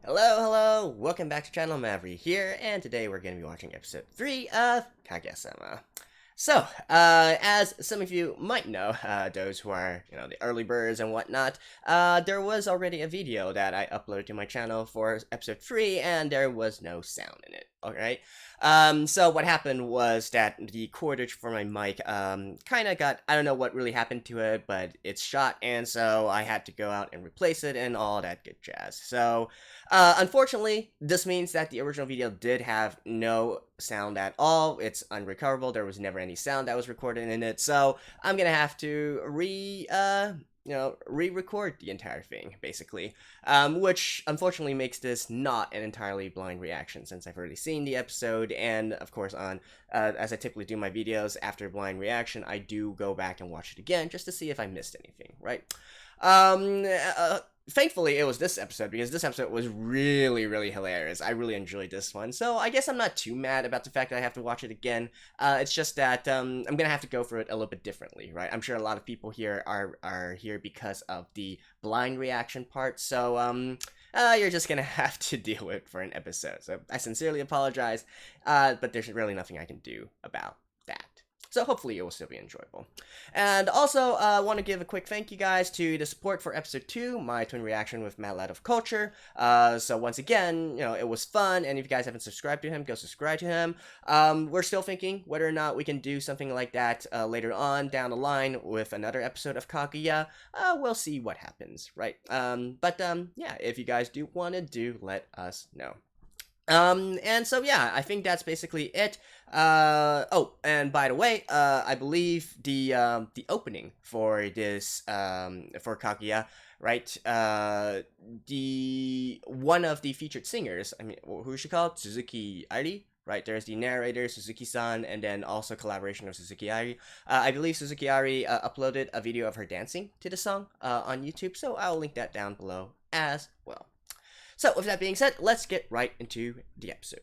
Hello, welcome back to channel Maverick here, and today we're going to be watching episode 3 of Kaguya-sama. So, as some of you might know, those who are, the early birds and whatnot, there was already a video that I uploaded to my channel for episode 3, and there was no sound in it, alright? So what happened was that the cordage for my mic, kind of got, I don't know what really happened to it, but it's shot, and so I had to go out and replace it and all that good jazz. So, unfortunately, this means that the original video did have no sound at all. It's unrecoverable. There was never any sound that was recorded in it. So I'm gonna have to re-record the entire thing, basically. Which unfortunately makes this not an entirely blind reaction, since I've already seen the episode, and of course as I typically do my videos after blind reaction, I do go back and watch it again just to see if I missed anything, right? Thankfully, it was this episode, because this episode was really hilarious. I really enjoyed this one, so I guess I'm not too mad about the fact that I have to watch it again. It's just that I'm gonna have to go for it a little bit differently, right? I'm sure a lot of people here are here because of the blind reaction part, so you're just gonna have to deal with it for an episode. So I sincerely apologize, but there's really nothing I can do about that. So hopefully it will still be enjoyable. And also, I want to give a quick thank you guys to the support for episode 2, my twin reaction with Mad Lad of Culture. So once again, it was fun, and if you guys haven't subscribed to him, go subscribe to him. We're still thinking whether or not we can do something like that later on down the line with another episode of Kaguya. We'll see what happens, right? Yeah, if you guys do want to let us know. And so yeah, I think that's basically it. Oh, and by the way, I believe the opening for this, for Kaguya, right, the one of the featured singers, I mean, who is she called? Suzuki Airi? Right, there's the narrator, Suzuki-san, and then also collaboration of Suzuki Airi. I believe Suzuki Airi uploaded a video of her dancing to the song on YouTube, so I'll link that down below as well. So, with that being said, let's get right into the episode.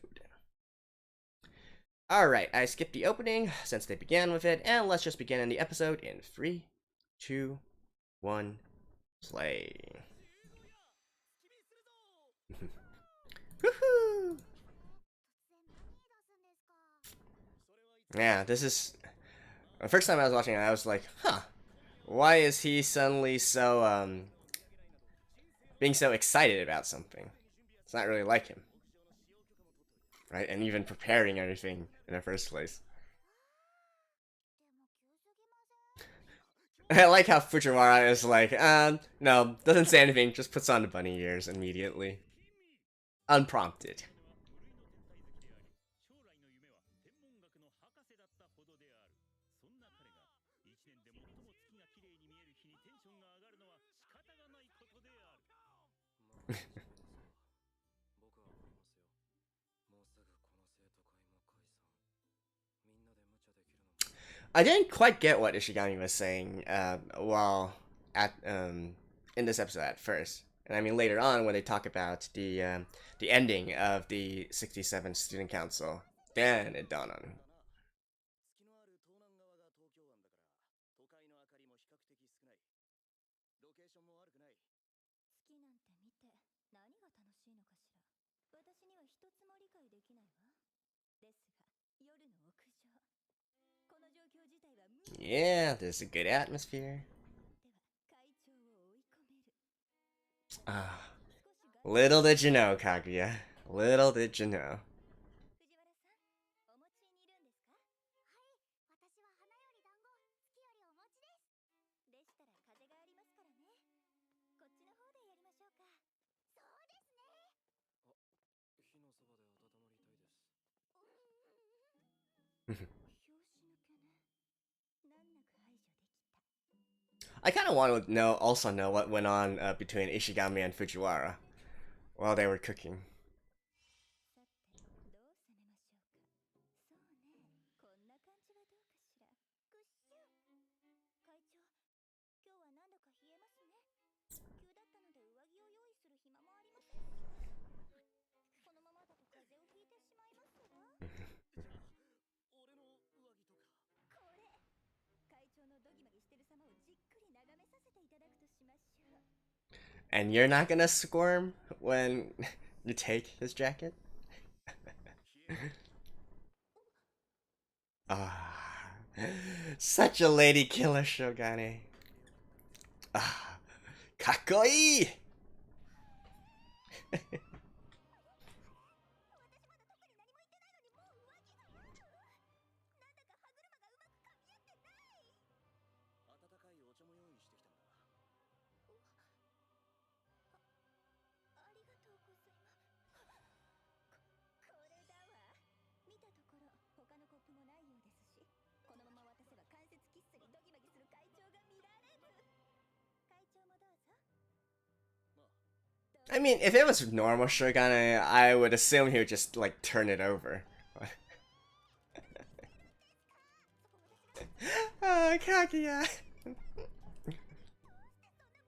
Alright, I skipped the opening since they began with it, and let's just begin in the episode in 3, 2, 1, play. Woohoo! Yeah, this is... The first time I was watching it, I was like, huh, why is he suddenly so, being so excited about something? It's not really like him. Right? And even preparing everything in the first place. I like how Fujiwara is like, no, doesn't say anything, just puts on the bunny ears immediately. Unprompted. I didn't quite get what Ishigami was saying while at in this episode at first, and I mean later on when they talk about the ending of the 67 Student Council, then it dawned on me. Yeah, there's a good atmosphere. Ah, little did you know, Kaguya. Little did you know. I kind of want to also know what went on between Ishigami and Fujiwara while they were cooking. And you're not gonna squirm when You take his jacket? Ah, such a lady killer, Shirogane. Ah, kakkoi! I mean, if it was normal Shirogane, I would assume he would just, like, turn it over. Oh, Kaguya!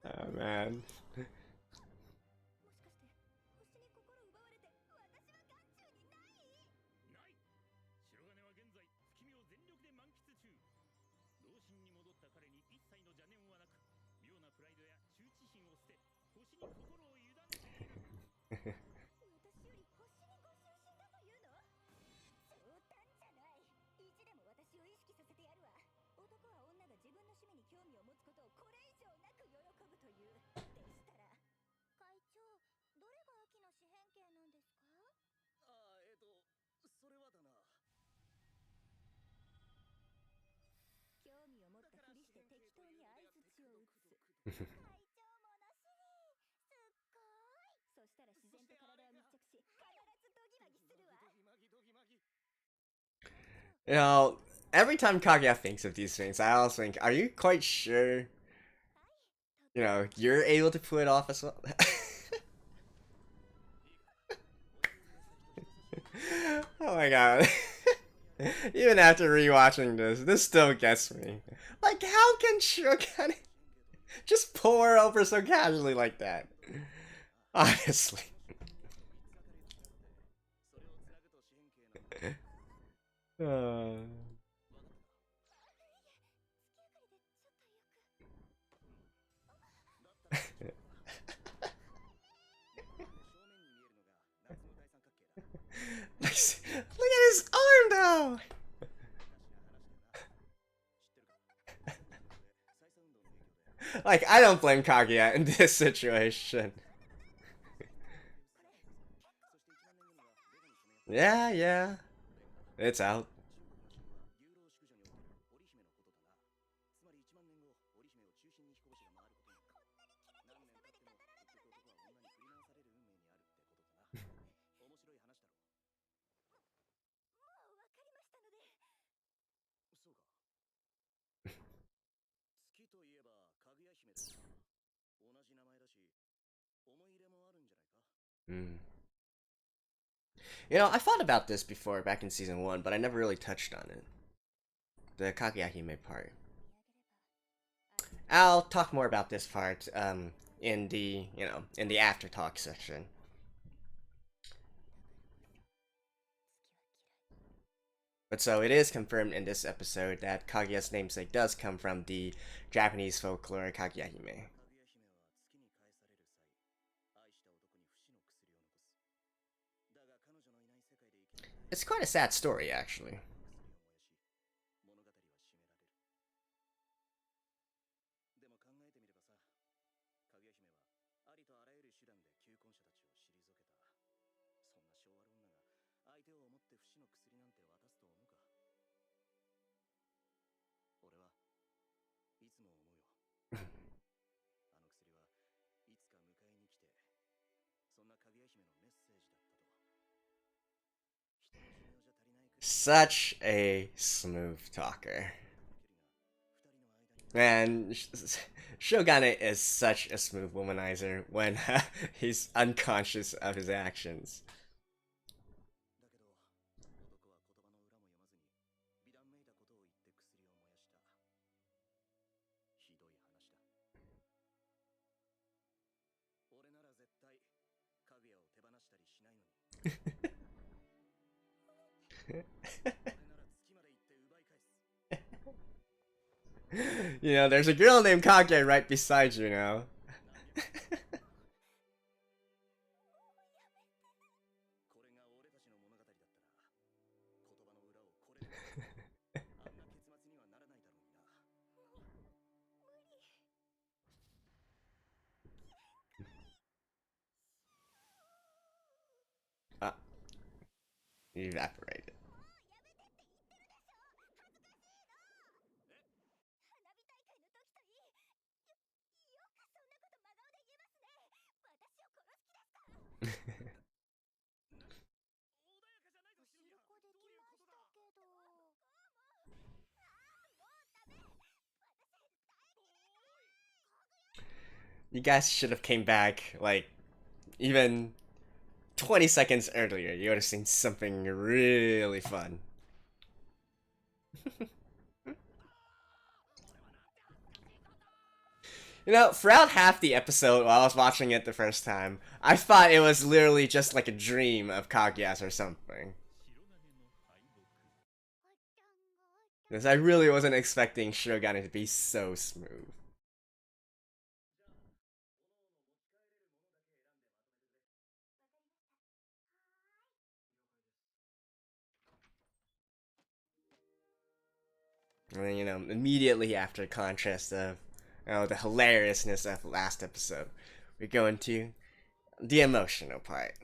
Oh, man. You know, every time Kaguya thinks of these things, I always think, are you quite sure, you know, you're able to pull it off as well? Oh my god. Even after rewatching this still gets me. Like, how can Shirogane just pull her over so casually like that? Honestly. Uh... Look at his arm though! Like, I don't blame Kaguya in this situation. Yeah. It's out. Mm. You know, I thought about this before back in season 1, but I never really touched on it. The Kaguya-hime part. I'll talk more about this part in the, you know, in the after talk section. But so it is confirmed in this episode that Kaguya's namesake does come from the Japanese folklore Kaguya-hime. It's quite a sad story, actually. Such a smooth talker. Man, Shirogane is such a smooth womanizer when he's unconscious of his actions. You know, there's a girl named Kage right beside you now. Evaporated. You guys should have came back, like, even 20 seconds earlier. You would have seen something really fun. You know, throughout half the episode while I was watching it the first time, I thought it was literally just like a dream of Kaguya's or something. Because I really wasn't expecting Shirogane to be so smooth. And then, you know, immediately after contrast of, the hilariousness of the last episode, we go into the emotional part.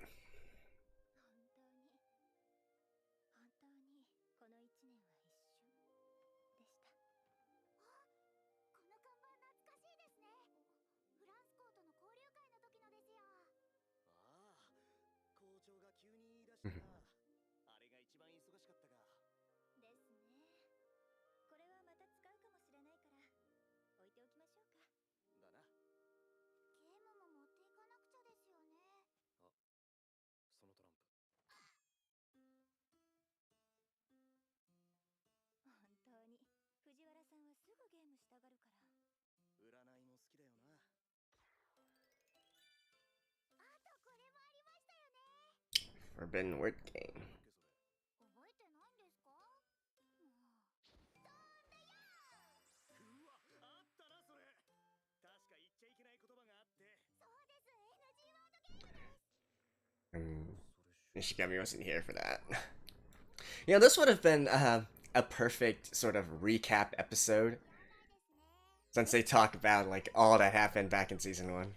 Forbidden word game. Ishigami wasn't here for that. You know, this would have been a perfect sort of recap episode, since they talk about like all that happened back in season 1.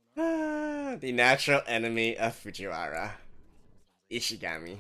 The natural enemy of Fujiwara, Ishigami.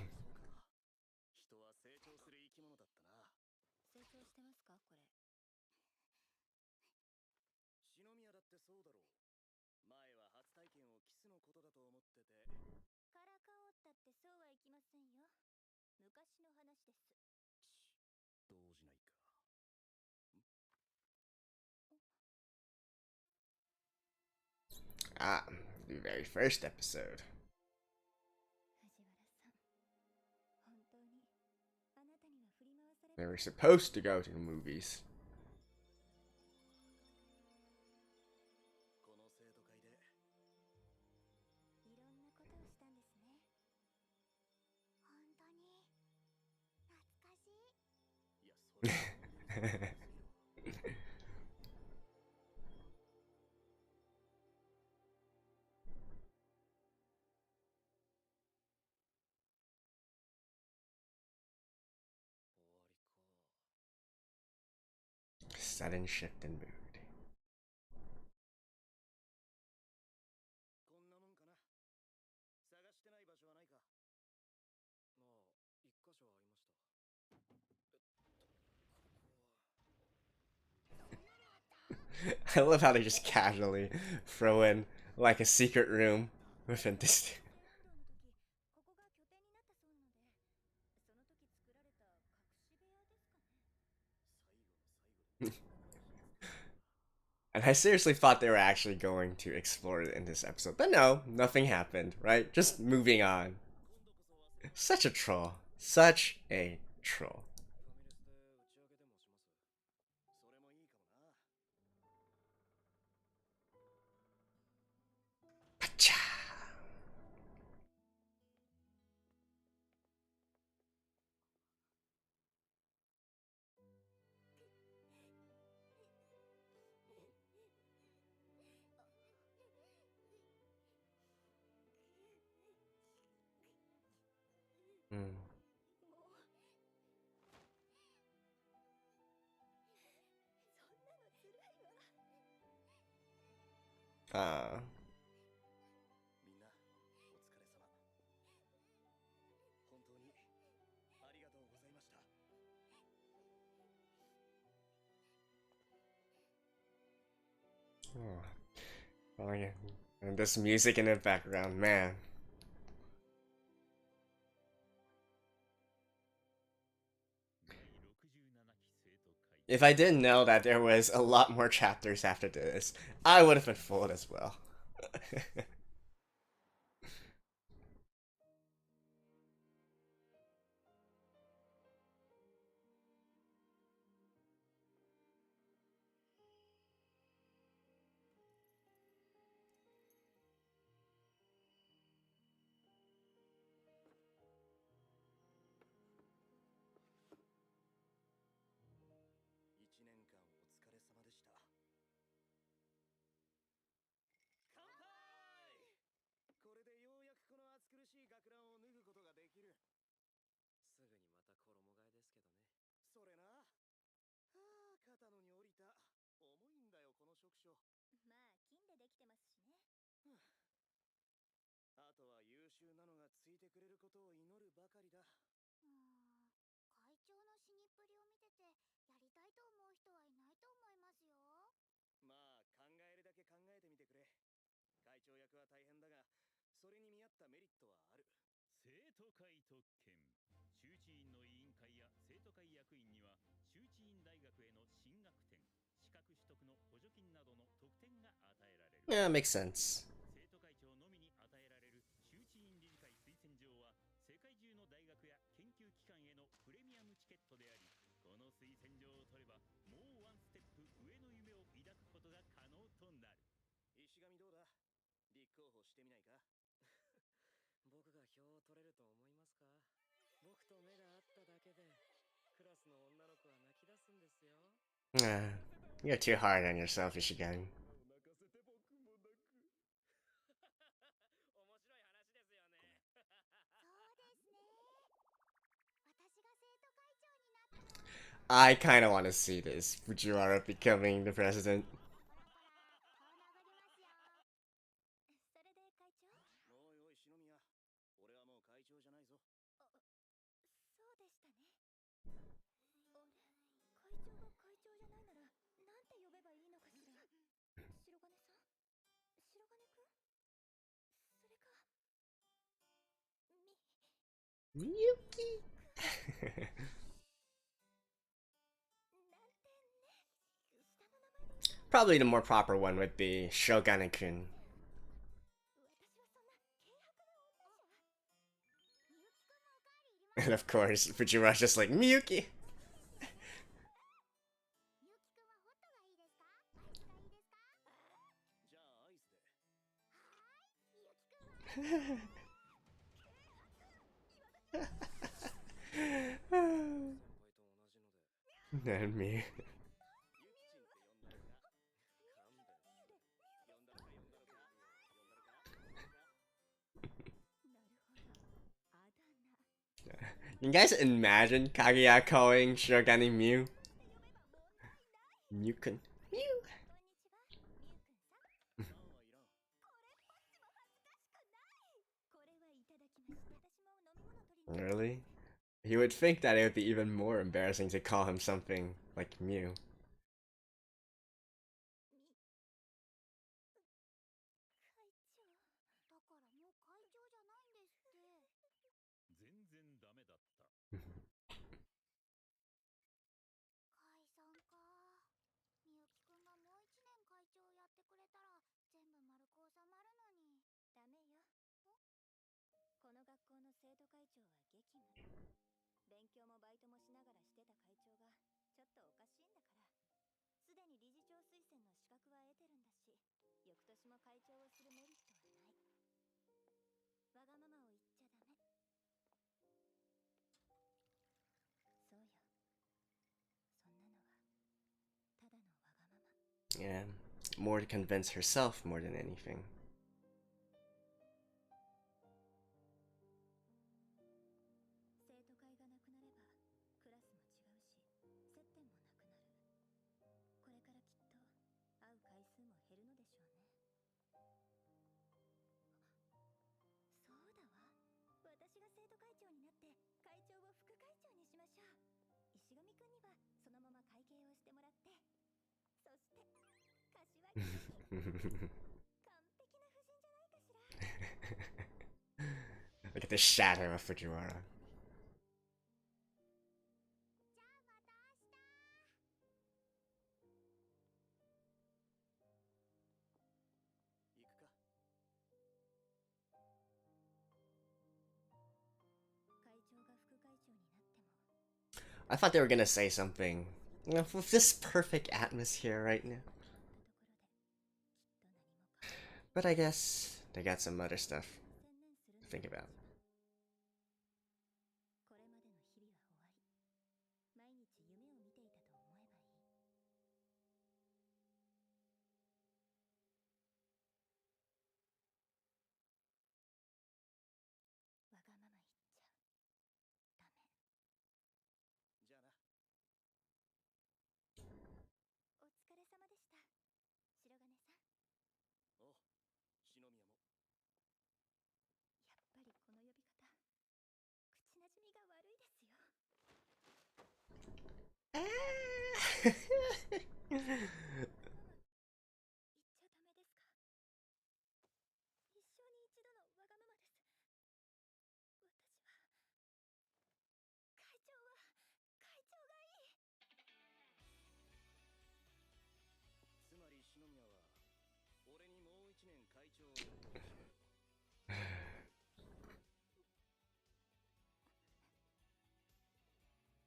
Ah, the very first episode. They were supposed to go to the movies. Sudden shift in mood. I love how they just casually throw in like a secret room within this. And I seriously thought they were actually going to explore it in this episode. But no, nothing happened, right? Just moving on. Such a troll. Such a troll. Pacha! Mm. Ah. Oh. Oh yeah. And this music in the background, man. If I didn't know that there was a lot more chapters after this, I would have been fooled as well. Yeah, makes sense. You're too hard on yourself, Ishigami. I kind of want to see this Fujiwara becoming the president. Miyuki. Probably the more proper one would be Shirogane-kun. And of course, Fujiwara's just like, Miyuki! And me. You guys imagine Kaguya calling Shirogane Mew? Mew-kun. Mew! Really? You would think that it would be even more embarrassing to call him something like Mew. Yeah, more to convince herself more than anything. Look at the shadow of Fujiwara. I thought they were gonna say something, you know, with this perfect atmosphere right now. But I guess they got some other stuff to think about.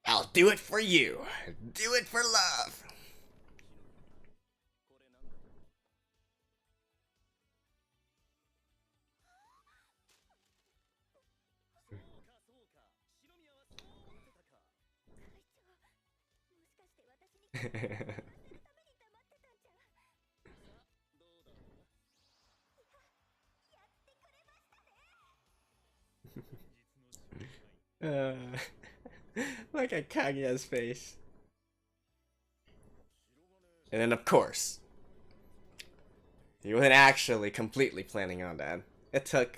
I'll do it for you. Do it for love. uh, look at Kaguya's face. And then, of course, he wasn't actually completely planning on that. It took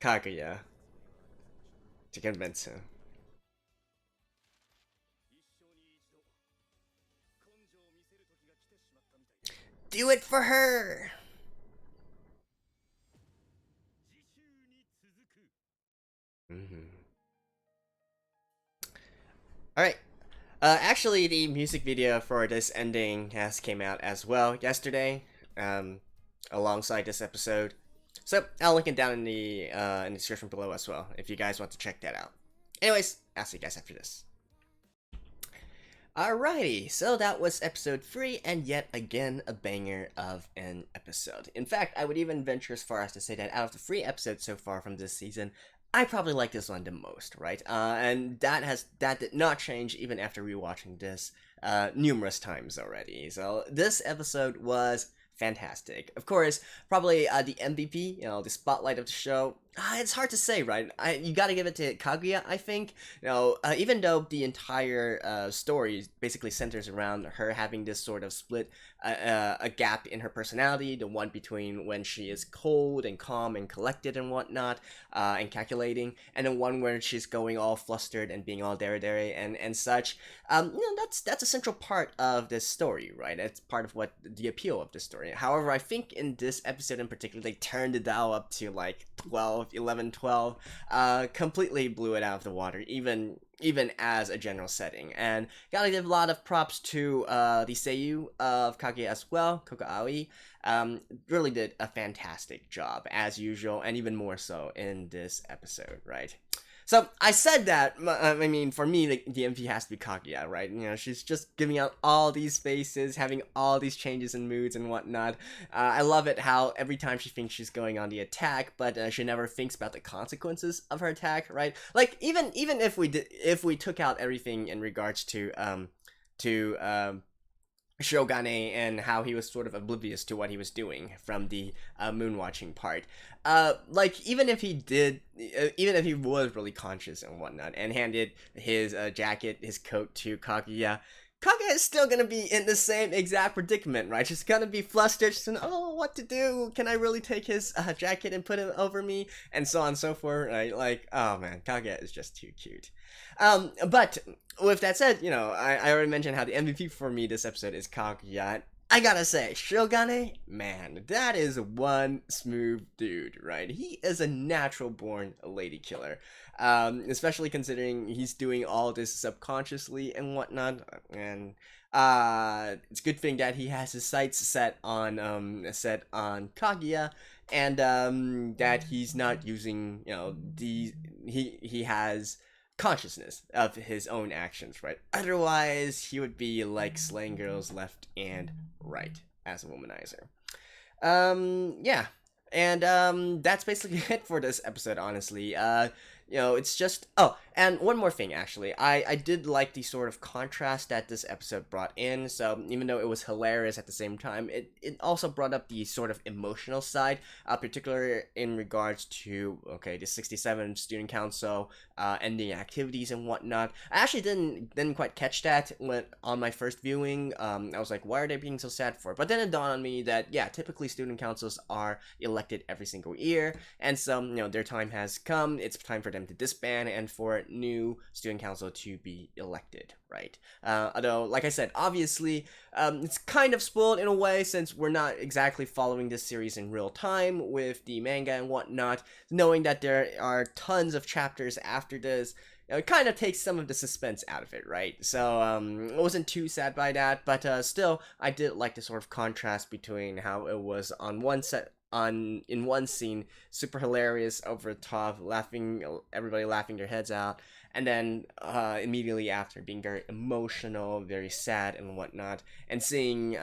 Kaguya to convince him. Do it for her! Alright. Actually, the music video for this ending has came out as well yesterday, alongside this episode. So, I'll link it down in the description below as well, if you guys want to check that out. Anyways, I'll see you guys after this. Alrighty, so that was episode 3, and yet again, a banger of an episode. In fact, I would even venture as far as to say that out of the 3 episodes so far from this season, I probably like this one the most, right? And that did not change even after rewatching this numerous times already. So this episode was fantastic. Of course, probably the MVP, you know, the spotlight of the show. It's hard to say, right? You gotta give it to Kaguya, I think. You know, even though the entire story basically centers around her having this sort of split, a gap in her personality, the one between when she is cold and calm and collected and whatnot, and calculating, and then one where she's going all flustered and being all dare and such. You know, that's a central part of this story, right? It's part of what the appeal of the story. However, I think in this episode in particular, they turned the dial up to like 11, 12, completely blew it out of the water, even as a general setting. And gotta give a lot of props to the seiyuu of Kaguya as well, Koko Aoi. Really did a fantastic job, as usual, and even more so in this episode, right? So, I said that, I mean, for me, the MVP has to be Kaguya, right? You know, she's just giving out all these faces, having all these changes in moods and whatnot. I love it how every time she thinks she's going on the attack, but she never thinks about the consequences of her attack, right? Like, even if we took out everything in regards to Shirogane and how he was sort of oblivious to what he was doing from the moon watching part. Like, even if he was really conscious and whatnot and handed his jacket, his coat to Kaguya, Kaguya is still gonna be in the same exact predicament, right? She's gonna be flustered, she's gonna, oh, what to do? Can I really take his jacket and put it over me? And so on and so forth, right? Like, oh man, Kaguya is just too cute. But with that said, you know, I already mentioned how the MVP for me this episode is Kaguya. I gotta say, Shirogane, man, that is one smooth dude, right? He is a natural born lady killer. Especially considering he's doing all this subconsciously and whatnot. And it's a good thing that he has his sights set on Kaguya, and that he's not using, he has consciousness of his own actions, right? Otherwise, he would be like slaying girls left and right as a womanizer. Yeah. And that's basically it for this episode, honestly. It's just, oh, and one more thing, actually. I did like the sort of contrast that this episode brought in. So even though it was hilarious at the same time, it also brought up the sort of emotional side, particularly in regards to, okay, the 67 student council ending activities and whatnot. I actually didn't quite catch that on my first viewing. I was like, why are they being so sad for? But then it dawned on me that, yeah, typically student councils are elected every single year, and so, their time has come. It's time for them to disband and for new student council to be elected, right? Although, like I said, obviously, it's kind of spoiled in a way since we're not exactly following this series in real time with the manga and whatnot. Knowing that there are tons of chapters after this, it kind of takes some of the suspense out of it, right? So, I wasn't too sad by that, but still, I did like the sort of contrast between how it was in one scene, super hilarious, over the top, everybody laughing their heads out, and then immediately after being very emotional, very sad and whatnot, and seeing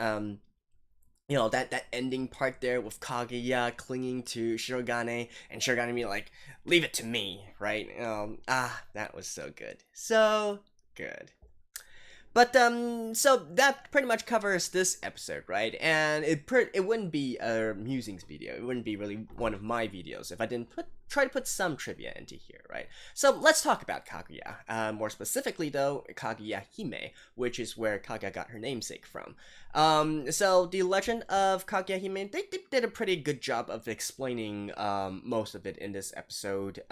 that ending part there with Kaguya clinging to Shirogane and Shirogane being like, leave it to me, right? That was so good, so good. But so that pretty much covers this episode, right? And it wouldn't be a musings video. It wouldn't be really one of my videos if I didn't try to put some trivia into here, right? So let's talk about Kaguya. More specifically, though, Kaguya-hime, which is where Kaguya got her namesake from. So the legend of Kaguya-hime, they did a pretty good job of explaining most of it in this episode.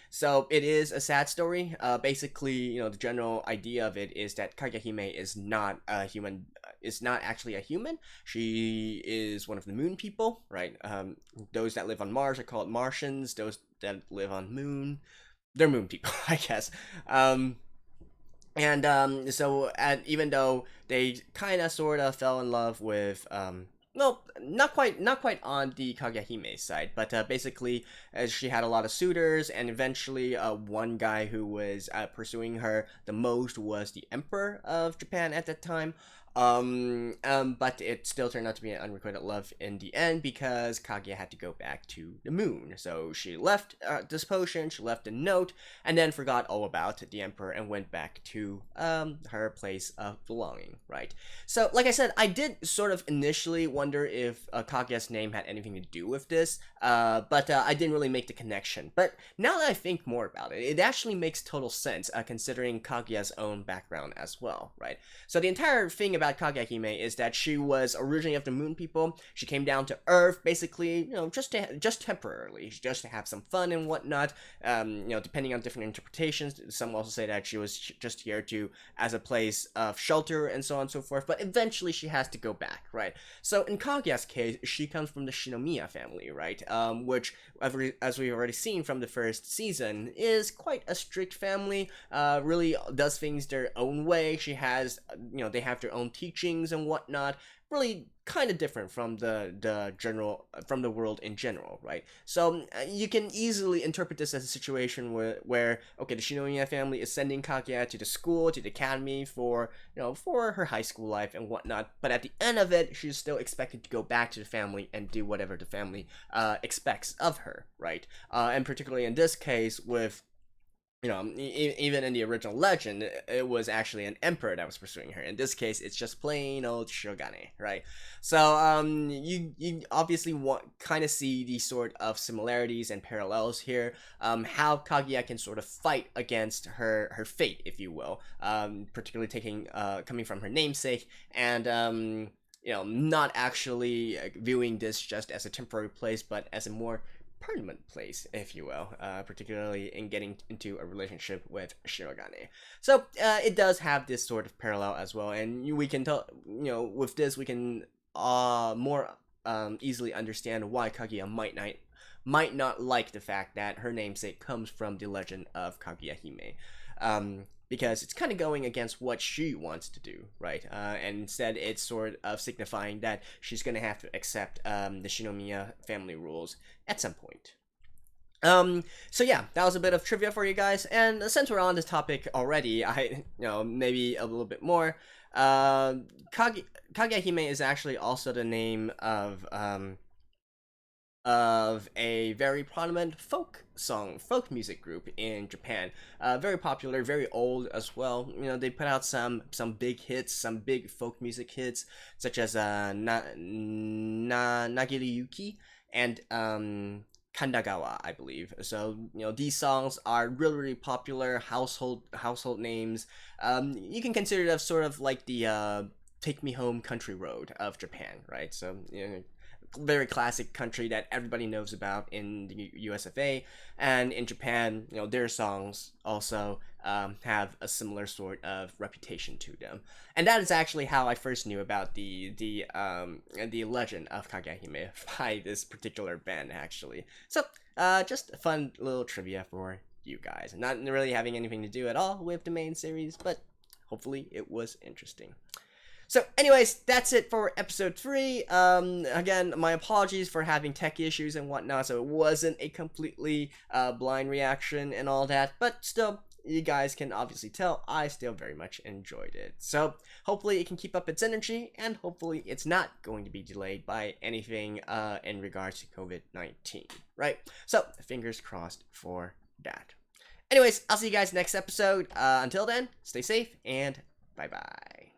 So it is a sad story. Basically, the general idea of it is that Kaguya-hime is not a human. Is not actually a human. She is one of the moon people, right? Those that live on Mars are called Martians. Those that live on Moon, they're moon people, I guess. So even though they kind of sort of fell in love with well, not quite on the Kaguya-hime side, but basically, she had a lot of suitors, and eventually, one guy who was pursuing her the most was the Emperor of Japan at that time. But it still turned out to be an unrequited love in the end because Kaguya had to go back to the moon. So she left this potion, she left a note, and then forgot all about the Emperor and went back to her place of belonging, right? So, like I said, I did sort of initially wonder if Kaguya's name had anything to do with this, but I didn't really make the connection. But now that I think more about it, it actually makes total sense, considering Kaguya's own background as well, right? So the entire thing about Kaguya-hime is that she was originally of the moon people. She came down to Earth, basically, just temporarily, just to have some fun and whatnot. Depending on different interpretations, some also say that she was just here as a place of shelter and so on and so forth. But eventually, she has to go back, right? So in Kaguya's case, she comes from the Shinomiya family, right? Which, as we've already seen from the first season, is quite a strict family. Really does things their own way. She has, they have their own teachings and whatnot, really kind of different from from the world in general, right? So you can easily interpret this as a situation where okay, the Shinomiya family is sending Kaguya to the school, to the academy for her high school life and whatnot, but at the end of it, she's still expected to go back to the family and do whatever the family expects of her, right? And particularly in this case with even in the original legend, it was actually an emperor that was pursuing her. In this case, it's just plain old Shirogane, right? So, you obviously kind of see these sort of similarities and parallels here. How Kaguya can sort of fight against her fate, if you will. Particularly coming from her namesake, and not actually viewing this just as a temporary place, but as a more permanent place, if you will, particularly in getting into a relationship with Shirogane. So it does have this sort of parallel as well, and we can tell, with this we can more easily understand why Kaguya might not like the fact that her namesake comes from the legend of Kaguya-hime. Because it's kind of going against what she wants to do, right? And instead, it's sort of signifying that she's going to have to accept the Shinomiya family rules at some point. So yeah, that was a bit of trivia for you guys, and since we're on this topic already, maybe a little bit more. Kaguya-hime is actually also the name of a very prominent folk music group in Japan. Very popular, very old as well. They put out some big hits, some big folk music hits, such as Nagiri Yuki and Kandagawa, I believe. So these songs are really popular household names. You can consider them sort of like the Take Me Home Country Road of Japan, right? So very classic country that everybody knows about in the USFA, and in Japan, their songs also have a similar sort of reputation to them, and that is actually how I first knew about the legend of Kaguya-hime by this particular band, actually. So just a fun little trivia for you guys, not really having anything to do at all with the main series, but hopefully it was interesting. So anyways, that's it for episode 3. Again, my apologies for having tech issues and whatnot, so it wasn't a completely blind reaction and all that, but still, you guys can obviously tell I still very much enjoyed it. So hopefully it can keep up its energy, and hopefully it's not going to be delayed by anything in regards to COVID-19, right? So fingers crossed for that. Anyways, I'll see you guys next episode. Until then, stay safe and bye-bye.